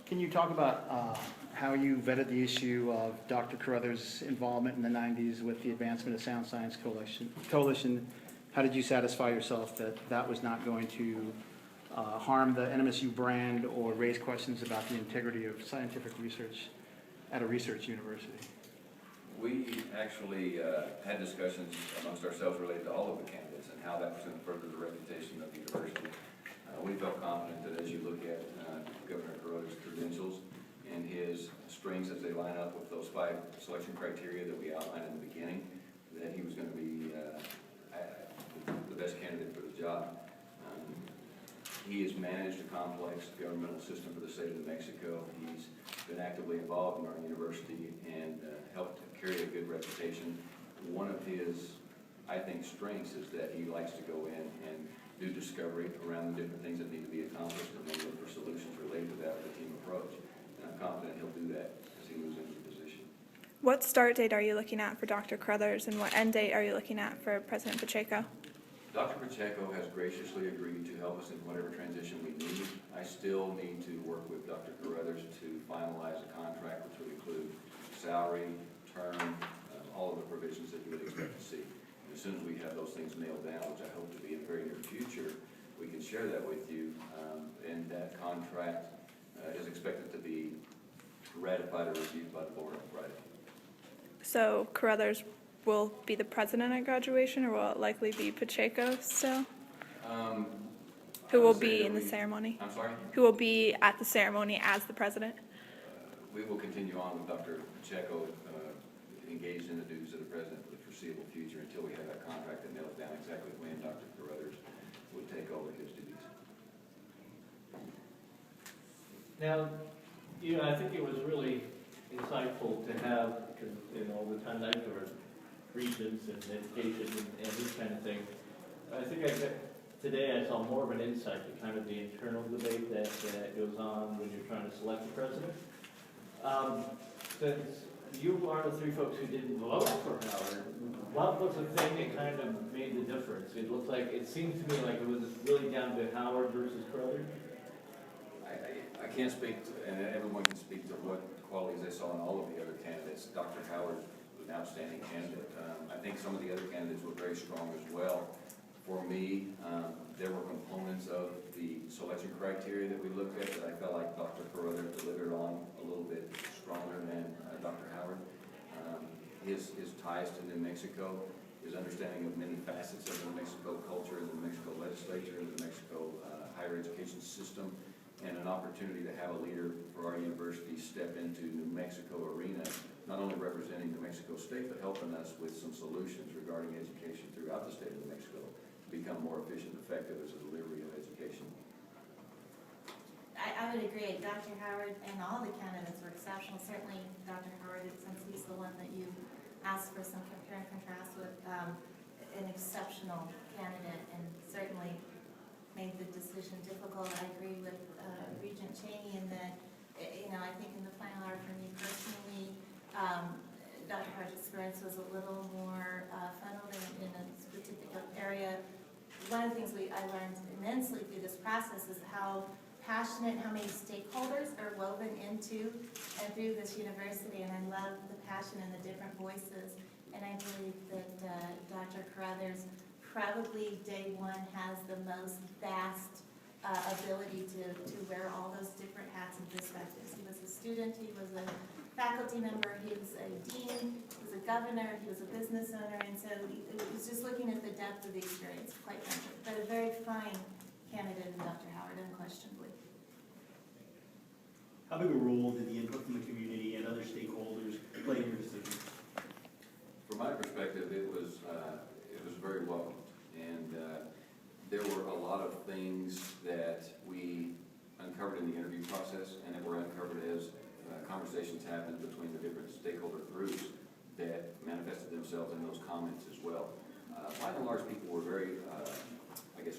Can you talk about how you vetted the issue of Dr. Carruthers' involvement in the 90s with the Advancement of Sound Science Coalition? How did you satisfy yourself that that was not going to harm the NMSU brand or raise questions about the integrity of scientific research at a research university? We actually had discussions amongst ourselves related to all of the candidates and how that was going to further the reputation of the university. We felt confident that as you look at Governor Carruthers' credentials and his strengths as they line up with those 5 selection criteria that we outlined in the beginning, that he was going to be the best candidate for the job. He has managed a complex governmental system for the state of New Mexico. He's been actively involved in our university and helped carry a good reputation. One of his, I think, strengths is that he likes to go in and do discovery around the different things that need to be accomplished and then look for solutions related to that with a team approach. And I'm confident he'll do that as he moves into the position. What start date are you looking at for Dr. Carruthers, and what end date are you looking at for President Pacheco? Dr. Pacheco has graciously agreed to help us in whatever transition we need. I still need to work with Dr. Carruthers to finalize a contract which would include salary, term, all of the provisions that you would expect to see. And as soon as we have those things nailed down, which I hope to be in the very near future, we can share that with you. And that contract is expected to be ratified or reviewed by the board on Friday. So Carruthers will be the president at graduation, or will it likely be Pacheco still? Who will be in the ceremony? I'm sorry? Who will be at the ceremony as the president? We will continue on with Dr. Pacheco engaged in the duties of the president for the foreseeable future until we have that contract that nails down exactly when Dr. Carruthers would take over his duties. Now, I think it was really insightful to have, because all the time I've covered regions and education and this kind of thing, I think today I saw more of an insight to kind of the internal debate that goes on when you're trying to select the president. Since you are the 3 folks who didn't vote for Howard, what was the thing that kind of made the difference? It looks like, it seemed to me like it was really down to Howard versus Carruthers. I can't speak to, and everyone can speak to what qualities they saw in all of the other candidates. Dr. Howard was an outstanding candidate. I think some of the other candidates were very strong as well. For me, there were components of the selection criteria that we looked at that I felt like Dr. Carruthers delivered on a little bit stronger than Dr. Howard. His ties to New Mexico, his understanding of many facets of the New Mexico culture, the New Mexico legislature, the New Mexico higher education system, and an opportunity to have a leader for our university step into New Mexico arena, not only representing New Mexico State, but helping us with some solutions regarding education throughout the state of New Mexico to become more efficient and effective as a delivery of education. I would agree. Dr. Howard and all the candidates were exceptional. Certainly Dr. Howard, since he's the one that you asked for some compare and contrast with, an exceptional candidate, and certainly made the decision difficult. I agree with Regent Cheney in that, I think in the final hour for me personally, Dr. Howard's experience was a little more funneled in a particular area. One of the things I learned immensely through this process is how passionate, how many stakeholders are woven into and through this university, and I love the passion and the different voices. And I believe that Dr. Carruthers probably day one has the most vast ability to wear all those different hats and perspectives. He was a student, he was a faculty member, he was a dean, he was a governor, he was a business owner, and so it was just looking at the depth of the experience, quite frankly. But a very fine candidate in Dr. Howard, unquestionably. How big a role did the input from the community and other stakeholders play in your decision? From my perspective, it was very welcome, and there were a lot of things that we uncovered in the interview process, and that were uncovered as conversations happened between the different stakeholder groups that manifested themselves in those comments as well. By and large, people were very,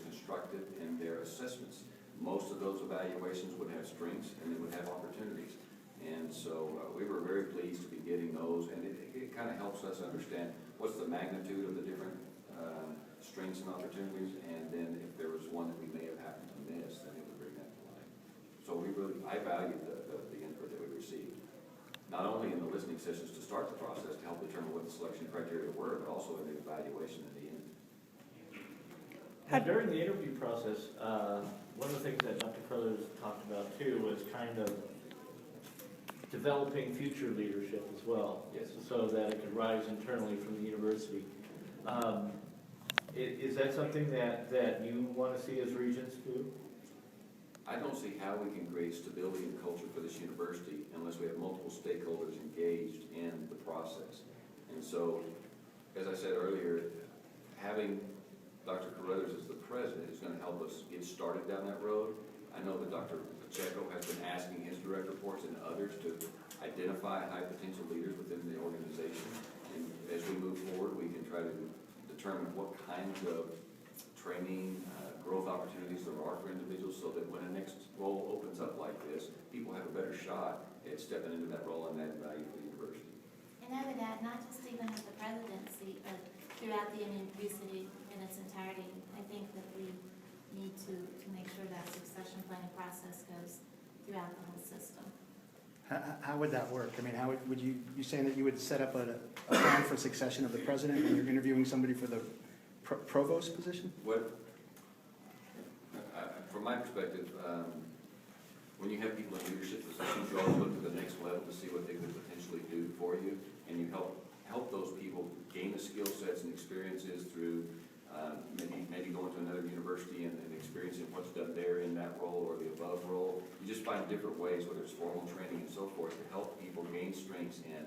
constructive in their assessments. Most of those evaluations would have strengths and they would have opportunities. And so we were very pleased to be getting those, and it kind of helps us understand what's the magnitude of the different strengths and opportunities, and then if there was one that we may have happened to miss, then it would I valued the input that we received, not only in the listening sessions to start the process to help determine what the selection criteria were, but also in the evaluation at the end. And during the interview process, one of the things that Dr. Carruthers talked about too was kind of developing future leadership as well. Yes. So that it could rise internally from the university. Is that something that you want to see as regents do? I don't see how we can create stability and culture for this university unless we have multiple stakeholders engaged in the process. And so, as I said earlier, having Dr. Carruthers as the president is going to help us get started down that road. I know that Dr. Pacheco has been asking his direct reports and others to identify high potential leaders within the organization. And as we move forward, we can try to determine what kinds of training, growth opportunities there are for individuals so that when a next role opens up like this, people have a better shot at stepping into that role and adding value for the university. And I would add, not just even at the presidency, but throughout the university in its entirety, I think that we need to make sure that succession planning process goes throughout the whole system. How would that work? I mean, how would you saying that you would set up a plan for succession of the president when you're interviewing somebody for the provost position? From my perspective, when you have people in leadership positions, you always look to the next level to see what they could potentially do for you, and you help those people gain the skill sets and experiences through maybe going to another university and experiencing what's done there in that role or the above role. You just find different ways, whether it's formal training and so forth, to help people gain strengths in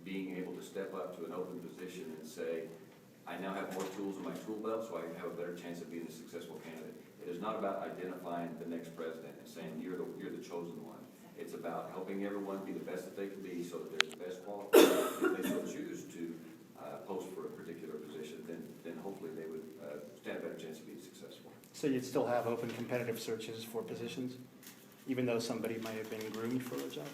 being able to step up to an open position and say, I now have more tools in my tool belt, so I have a better chance of being a successful candidate. It is not about identifying the next president and saying you're the chosen one. It's about helping everyone be the best that they can be so that they're the best qualified. If they so choose to post for a particular position, then hopefully they would stand a better chance of being successful. So you'd still have open competitive searches for positions, even though somebody might have been groomed for a job?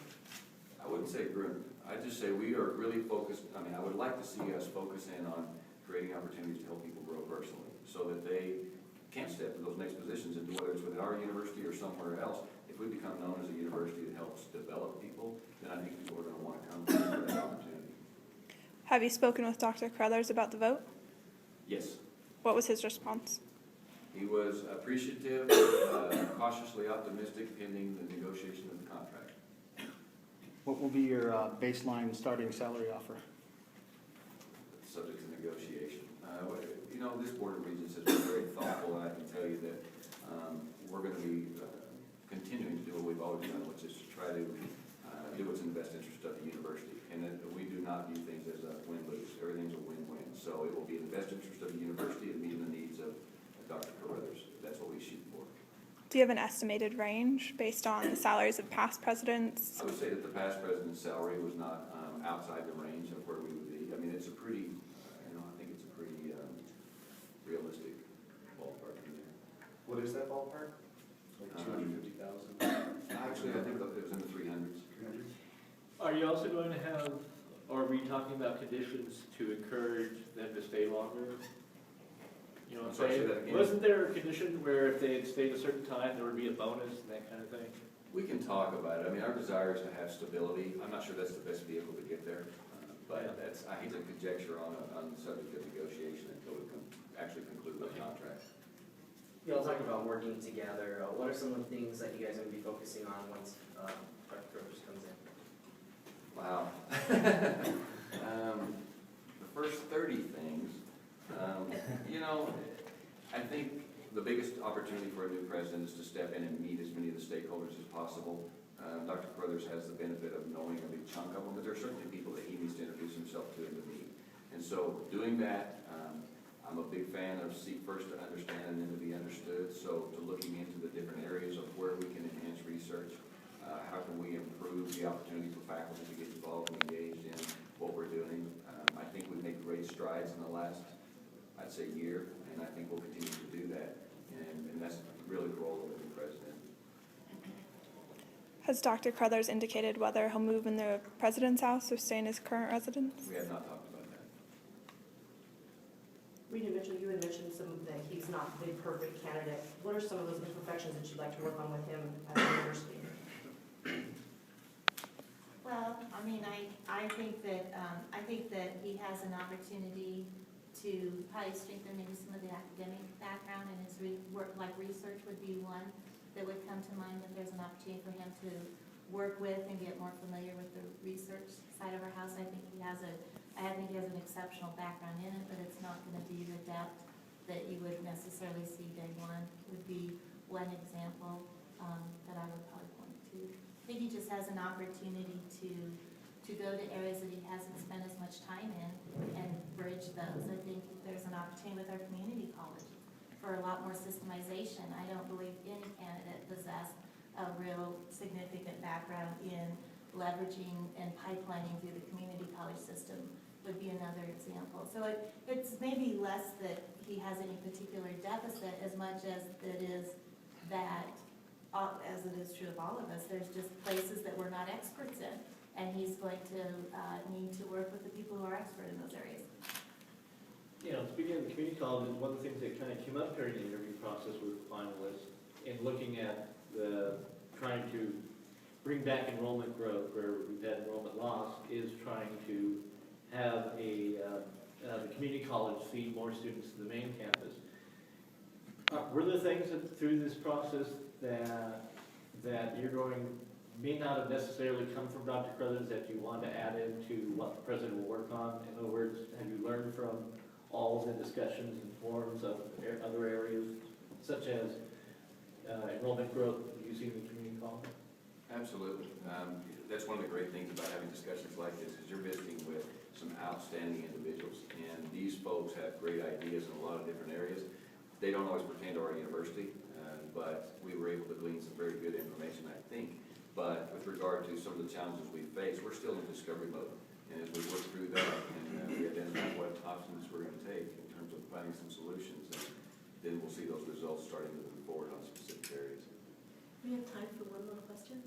I wouldn't say groomed. I'd just say we are really focused. I mean, I would like to see us focus in on creating opportunities to help people grow personally so that they can step to those next positions and whether it's within our university or somewhere else. If we become known as a university that helps develop people, then I think people are going to want to come for that opportunity. Have you spoken with Dr. Carruthers about the vote? Yes. What was his response? He was appreciative, cautiously optimistic pending the negotiation of the contract. What will be your baseline starting salary offer? Subject to negotiation. This Board of Regents has been very thoughtful, and I can tell you that we're going to be continuing to do what we've always done, which is to try to do what's in the best interest of the university. And that we do not view things as a win-lose. Everything's a win-win. So it will be in the best interest of the university and meeting the needs of Dr. Carruthers. That's what we shoot for. Do you have an estimated range based on the salaries of past presidents? I would say that the past president's salary was not outside the range of where we would be. I mean, it's a pretty, I think it's a pretty realistic ballpark in there. What is that ballpark? Like 250,000? Actually, I think it was in the 300s. Are you also going to have, or are we talking about conditions to encourage them to stay longer? You know what I'm Sorry, say saying? that again. Wasn't there a condition where if they had stayed a certain time, there would be a bonus and that kind of thing? We can talk about it. I mean, our desire is to have stability. I'm not sure that's the best vehicle to get there. But I hate to conjecture on the subject of negotiation until we can actually conclude the contract. You all talk about working together. What are some of the things that you guys are going to be focusing on once Dr. Carruthers comes in? Wow. The first 30 things, I think the biggest opportunity for a new president is to step in and meet as many of the stakeholders as possible. Dr. Carruthers has the benefit of knowing a big chunk of them, but there are certainly people that he needs to introduce himself to and to meet. And so doing that, I'm a big fan of seek first to understand and then to be understood. So to looking into the different areas of where we can enhance research, how can we improve the opportunity for faculty to get involved and engaged in what we're doing. I think we've made great strides in the last, I'd say, year, and I think we'll continue to do that. And that's really the role of the new president. Has Dr. Carruthers indicated whether he'll move in the president's house or stay in his current residence? We have not talked about that. You had mentioned that he's not the perfect candidate, what are some of those imperfections that you'd like to work on with him at the university? Well, I mean, I think that he has an opportunity to probably strengthen maybe some of the academic background, and his work, like research would be one that would come to mind, that there's an opportunity for him to work with and get more familiar with the research side of our house. I think he has an exceptional background in it, but it's not gonna be the depth that you would necessarily see day one, would be one example, that I would probably point to. I think he just has an opportunity to go to areas that he hasn't spent as much time in and bridge those. I think there's an opportunity with our community college for a lot more systemization. I don't believe any candidate possessed a real significant background in leveraging and pipelining through the community college system would be another example. So it's maybe less that he has any particular deficit as much as it is that, as it is true of all of us, there's just places that we're not experts in, and he's going to need to work with the people who are expert in those areas. You know, speaking of the community college, one of the things that kind of came up during the interview process with the finalists, in looking at trying to bring back enrollment growth where we've had enrollment loss, is trying to have the community college feed more students to the main campus. Were there things through this process that you're going, may not have necessarily come from Dr. Carruthers, that you want to add into what the president will work on? In other words, have you learned from all the discussions and forums of other areas, such as enrollment growth using the community college? Absolutely. That's one of the great things about having discussions like this, is you're visiting with some outstanding individuals, and these folks have great ideas in a lot of different areas. They don't always pertain to our university, but we were able to glean some very good information, I think. But with regard to some of the challenges we face, we're still in discovery mode. And as we work through that and we identify what options we're going to take in terms of finding some solutions, then we'll see those results starting to move forward on specific areas. We have time for one more question.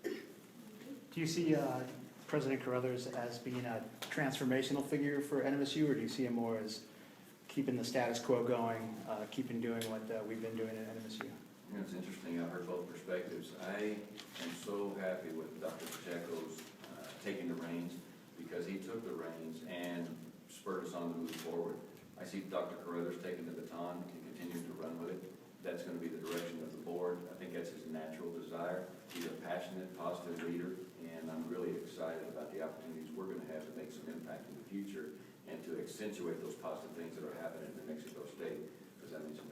Do you see President Carruthers as being a transformational figure for NMSU, or do you see him more as keeping the status quo going, keeping doing what we've been doing at NMSU? You know, it's interesting. I've heard both perspectives. I am so happy with Dr. Pacheco's taking the reins, because he took the reins and spurred us on to move forward. I see Dr. Carruthers taking the baton and continuing to run with it. That's going to be the direction of the board. I think that's his natural desire. He's a passionate, positive leader, and I'm really excited about the opportunities we're going to have to make some impact in the future and to accentuate those positive things that are happening in New Mexico State. Because I mentioned